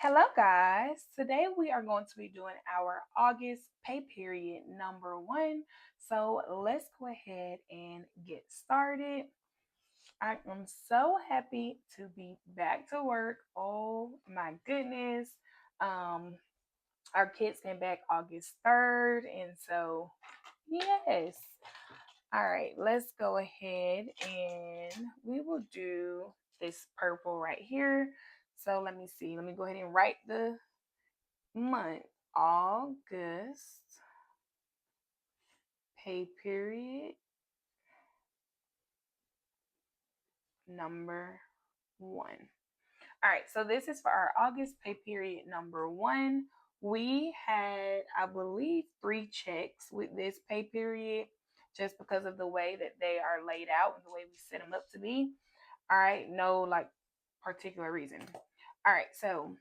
Hello, guys. Today we are going to be doing our August pay period number one. So let's go ahead and get started. I am so happy to be back to work. Oh my goodness. Um, our kids came back August 3rd, and so yes. All right, let's go ahead and we will do this purple right here. So let me see. Let me go ahead and write the month. August pay period number one. All right, so this is for our August pay period number one. We had, I believe, three checks with this pay period just because of the way that they are laid out and the way we set them up to be. All right, no like particular reason. All right, so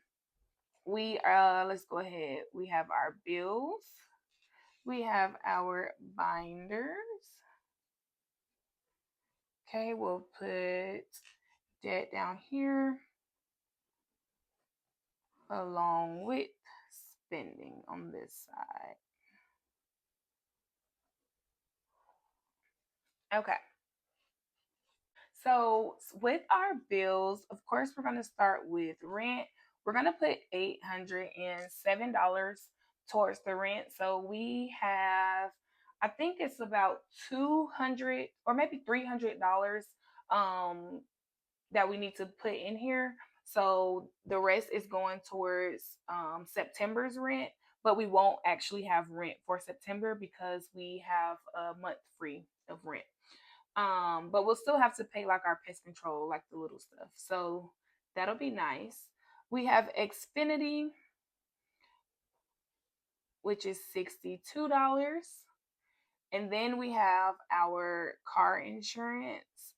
we let's go ahead. We have our bills. We have our binders. Okay, we'll put debt down here along with spending on this side. Okay, so with our bills, of course, we're going to start with rent. We're going to put $807 towards the rent. So we have, I think it's about 200 or maybe $300 um, that we need to put in here. So the rest is going towards September's rent, but we won't actually have rent for September because we have a month free of rent. But we'll still have to pay like our pest control, like the little stuff. So that'll be nice. We have Xfinity, which is $62. And then we have our car insurance,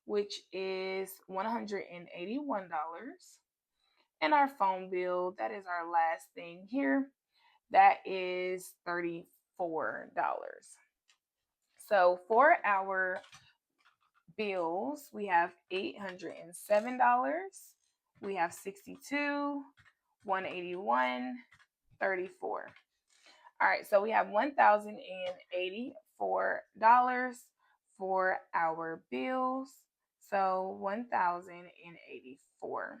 which is $181. And our phone bill, that is our last thing here, that is $34. So for our bills, we have $807, we have 62, 181, 34. All right, so we have $1,084 for our bills. So 1,084.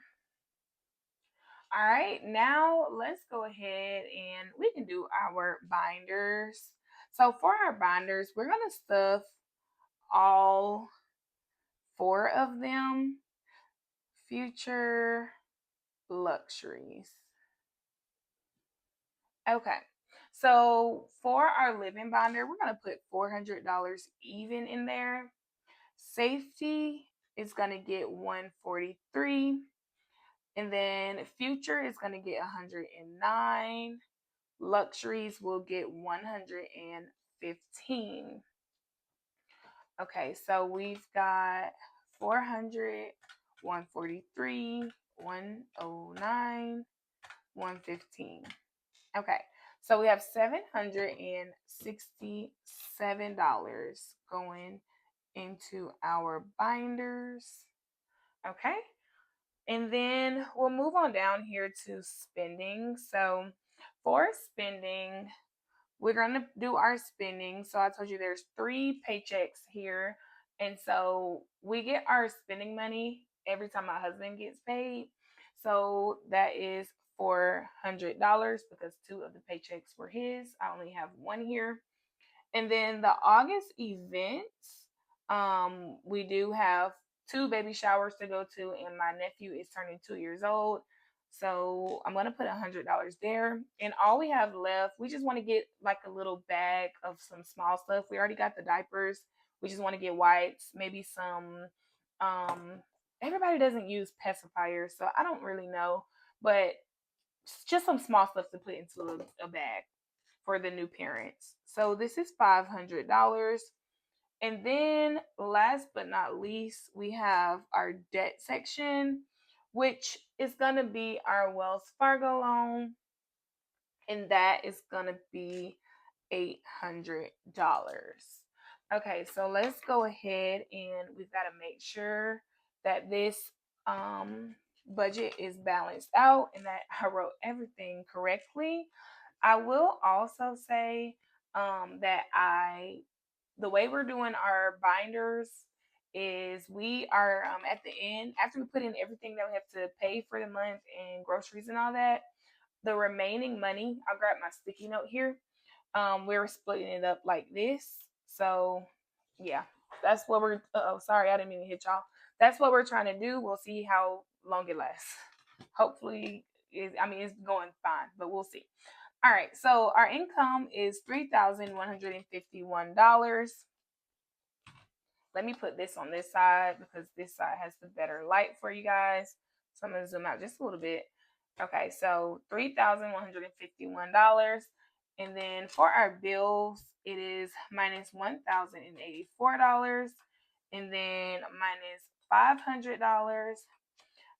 All right, now let's go ahead and we can do our binders. So for our binders, we're going to stuff all four of them. Future luxuries. Okay, so for our living binder, we're going to put $400 even in there. Safety is going to get 143. And then future is going to get 109. Luxuries will get 115. Okay, so we've got 400, 143, 109, 115. Okay, so we have $767 going into our binders. Okay, and then we'll move on down here to spending. So for spending, we're going to do our spending. So I told you there's three paychecks here. And so we get our spending money every time my husband gets paid. So that is $400 because two of the paychecks were his. I only have one here. And then the August events, we do have two baby showers to go to, and my nephew is turning 2 years old. So I'm gonna put $100 there. And all we have left, we just want to get like a little bag of some small stuff. We already got the diapers. We just want to get wipes, maybe some everybody doesn't use pacifiers, so I don't really know, but just some small stuff to put into a bag for the new parents. So this is $500. And then last but not least, we have our debt section, which is going to be our Wells Fargo loan. And that is going to be $800. Okay, so let's go ahead and we've got to make sure that this budget is balanced out and that I wrote everything correctly. I will also say that the way we're doing our binders is we are at the end, after we put in everything that we have to pay for the month and groceries and all that, the remaining money, I'll grab my sticky note here. We're splitting it up like this. So yeah, that's what we're, oh, sorry, I didn't mean to hit y'all. That's what we're trying to do. We'll see how long it lasts. Hopefully, it's going fine, but we'll see. All right, so our income is $3,151. Let me put this on this side because this side has the better light for you guys. So I'm gonna zoom out just a little bit. Okay, so $3,151. And then for our bills, it is minus $1,084. And then minus $500,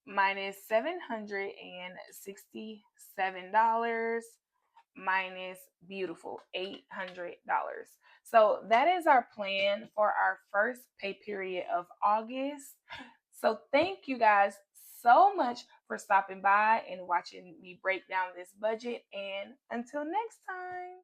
minus $767, minus beautiful $800. So that is our plan for our first pay period of August. So thank you guys so much for stopping by and watching me break down this budget. And until next time.